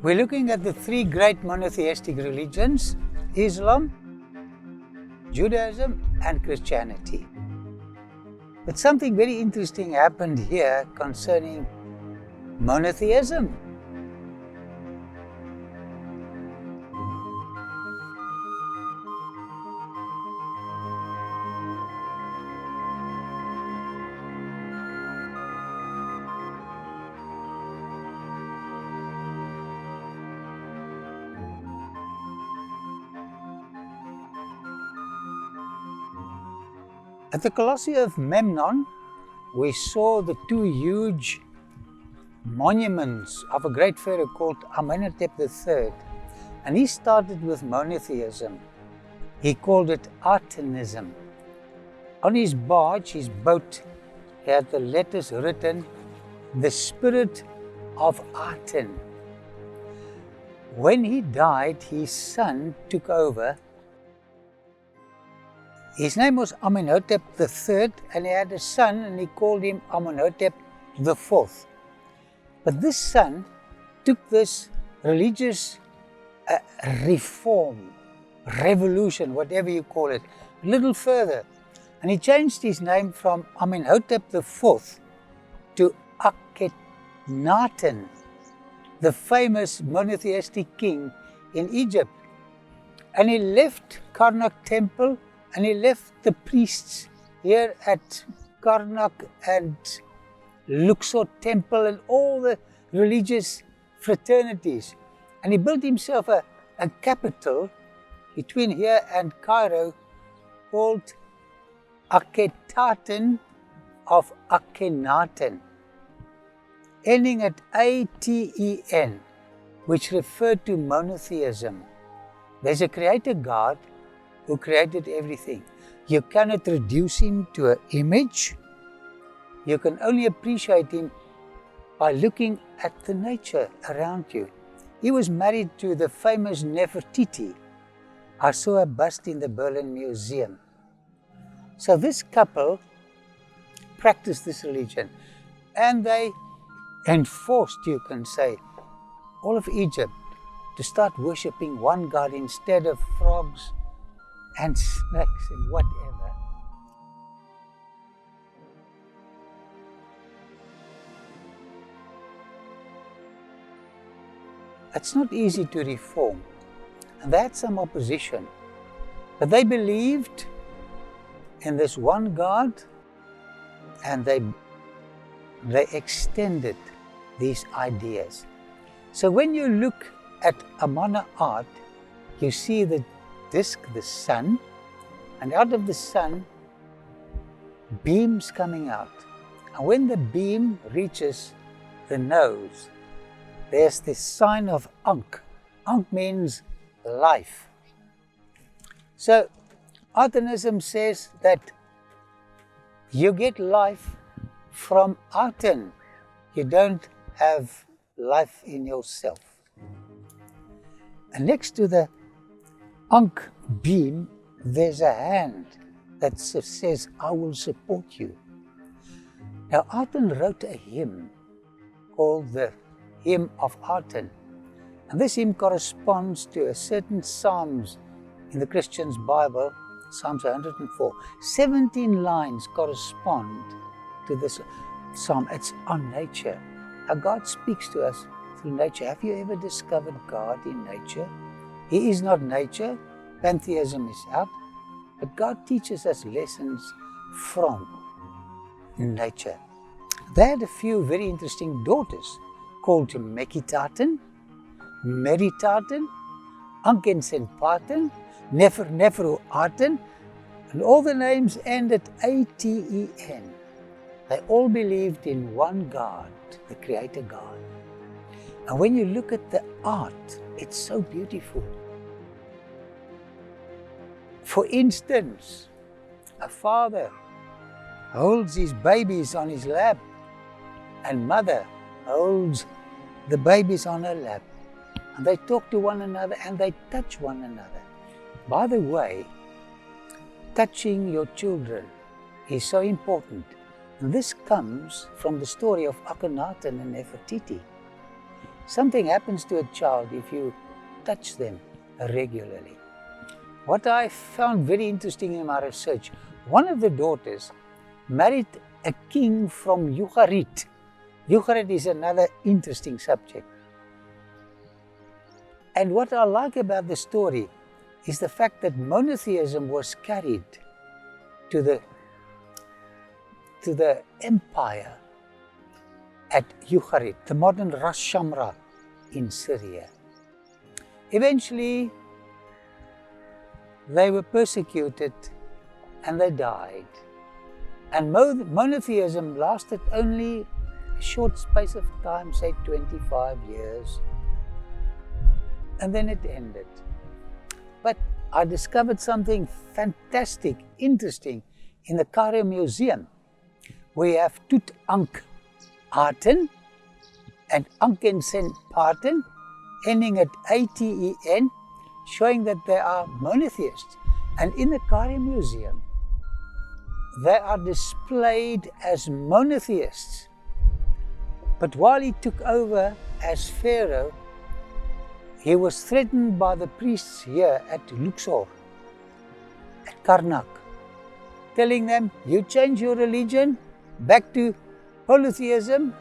We're looking at the three great monotheistic religions: Islam, Judaism, and Christianity. But something very interesting happened here concerning monotheism. At the Colosseum of Memnon, we saw the two huge monuments of a great pharaoh called Amenhotep III. And he started with monotheism. He called it Atenism. On his barge, his boat, he had the letters written, "The Spirit of Aten." When he died, his son took over. His name was Amenhotep III, and he had a son, and he called him Amenhotep IV. But this son took this religious reform, revolution, whatever you call it, a little further. And he changed his name from Amenhotep IV to Akhenaten, the famous monotheistic king in Egypt. And he left Karnak temple, and he left the priests here at Karnak and Luxor temple and all the religious fraternities. And he built himself a capital between here and Cairo called Akhetaten of Akhenaten, ending at A-T-E-N, which referred to monotheism. There's a creator God who created everything. You cannot reduce him to an image. You can only appreciate him by looking at the nature around you. He was married to the famous Nefertiti. I saw a bust in the Berlin Museum. So this couple practiced this religion, and they enforced, you can say, all of Egypt to start worshipping one God instead of frogs and snakes and whatever. It's not easy to reform, and they had some opposition, but they believed in this one God, and they extended these ideas. So when you look at Amarna art, you see the disk, the sun, and out of the sun, beams coming out. And when the beam reaches the nose, there's this sign of Ankh. Ankh means life. So Atenism says that you get life from Aten. You don't have life in yourself. And next to the Ankh beam, there's a hand that says, "I will support you." Now, Aten wrote a hymn called the Hymn of Aten. And this hymn corresponds to a certain Psalms in the Christian's Bible, Psalms 104. 17 lines correspond to this psalm. It's on nature. How God speaks to us through nature. Have you ever discovered God in nature? He is not nature. Pantheism is out. But God teaches us lessons from nature. They had a few very interesting daughters called Mekhetaten, Meritaten, Ankensenpaten, Neferuaten, and all the names end at A-T-E-N. They all believed in one God, the Creator God. And when you look at the art, it's so beautiful. For instance, a father holds his babies on his lap, and mother holds the babies on her lap. And they talk to one another and they touch one another. By the way, touching your children is so important. And this comes from the story of Akhenaten and Nefertiti. something happens to a child if you touch them regularly. What I found very interesting in my research, one of the daughters married a king from Ugarit. Ugarit is another interesting subject. And what I like about the story is the fact that monotheism was carried to the empire at Ugarit, the modern Ras Shamra in Syria. Eventually, they were persecuted and they died. And monotheism lasted only a short space of time, say 25 years, and then it ended. But I discovered something fantastic, interesting in the Cairo Museum. We have Tutankhaten and Ankhensenpaten, ending at A-T-E-N, showing that they are monotheists. And in the Cairo Museum, they are displayed as monotheists. But while he took over as Pharaoh, he was threatened by the priests here at Luxor, at Karnak, telling them, you change your religion back to polytheism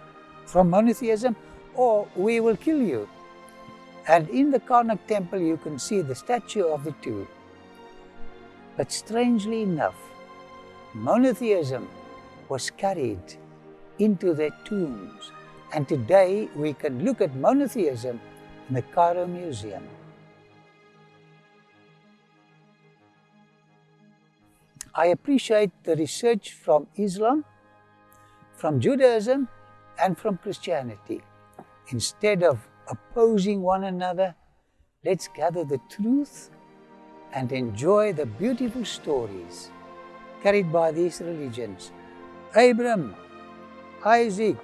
from monotheism, or we will kill you. And in the Karnak temple you can see the statue of the two. But strangely enough, monotheism was carried into their tombs. And today we can look at monotheism in the Cairo Museum. I appreciate the research from Islam, from Judaism, and from Christianity. Instead of opposing one another, let's gather the truth and enjoy the beautiful stories carried by these religions. Abraham, Isaac,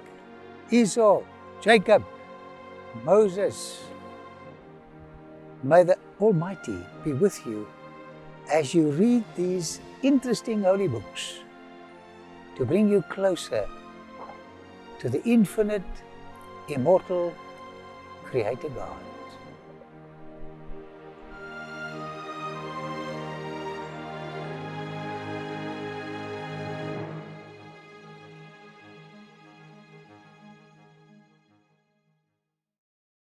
Esau, Jacob, Moses. May the Almighty be with you as you read these interesting holy books to bring you closer to the infinite, immortal Creator God.